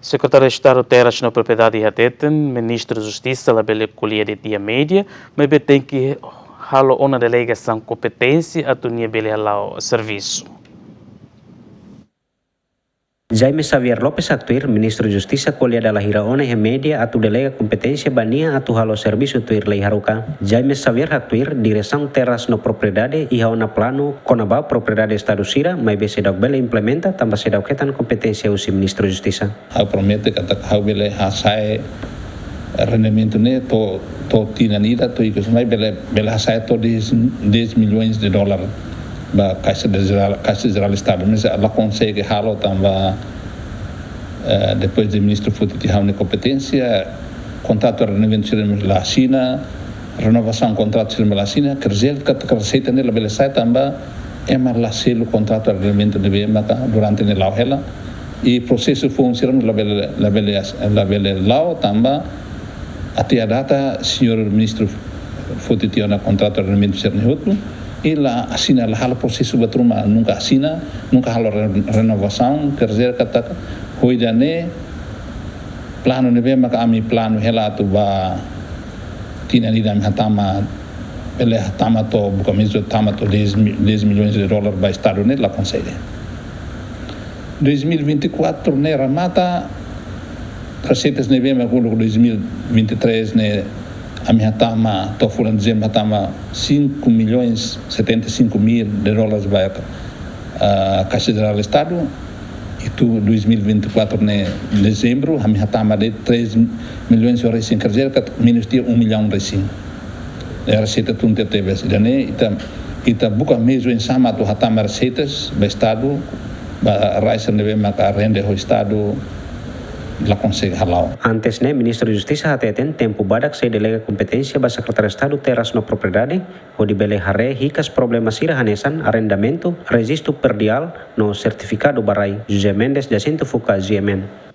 Secretário de Estado Terras na Propriedade e Hateten, Ministro da Justiça, labele colher de dia média, mas tem que halo uma delegação competência a tunia bele halau serviço. Jaime Xavier Lopes Atuir, Ministro de Justiça, colher da Hiraona e Média, atu delega competência bania atu halo serviço tuir lei haruka. Jaime Xavier Atuir, direção terras no propriedade e haona plano, conaba propriedade Estado Sira, mas bese da bele implementa, também se da ketan competência usi Ministro de Justiça. Eu prometo que a bele hasai rendimento ne to tinanida to ikos mai bele hasai to 10 milhões de dólares. Ba Caixa Geral do Estado, mas ela consegue halo também depois do ministro Futi de competência, contrato de renovação da China, renovação contrato de la China, que a receita nela bela sai também é mais selo contrato de renovação de bem durante a lauhela e processo funciona la bela lau também até a data senhor ministro Futi de contrato de renovação de e lá assina lá o processo batruma nunca assina nunca halo renovação quer dizer kata hoidane plano nebe maka ami plano helatu ba tinanida hatama ele hatama to buka mesmo hatama to 10 milhões de dólares ba estado ne la consegue 2024 ne ramata receitas nebe maka 2023 ne a minha tama, estou falando de dizer, tama 5 milhões 75 mil de dólares vai a Caixa Geral do Estado e tu 2024 em dezembro a minha tama de 3 milhões de reais quer dizer que menos de 1 milhão de reais a receita tu não teve e tá buca mesmo em sama tu hatama receitas do Estado a raíssa neve maka rende do Estado la consegue halau. Antes Ministro de Justiça Hateten tempo badak se delega competência ba Secretário de Estado terras no propriedade o de bele hare hikas problemas ira hanesan arrendamento registro perdial no certificado barai José Mendes Jacinto Fuca GMN.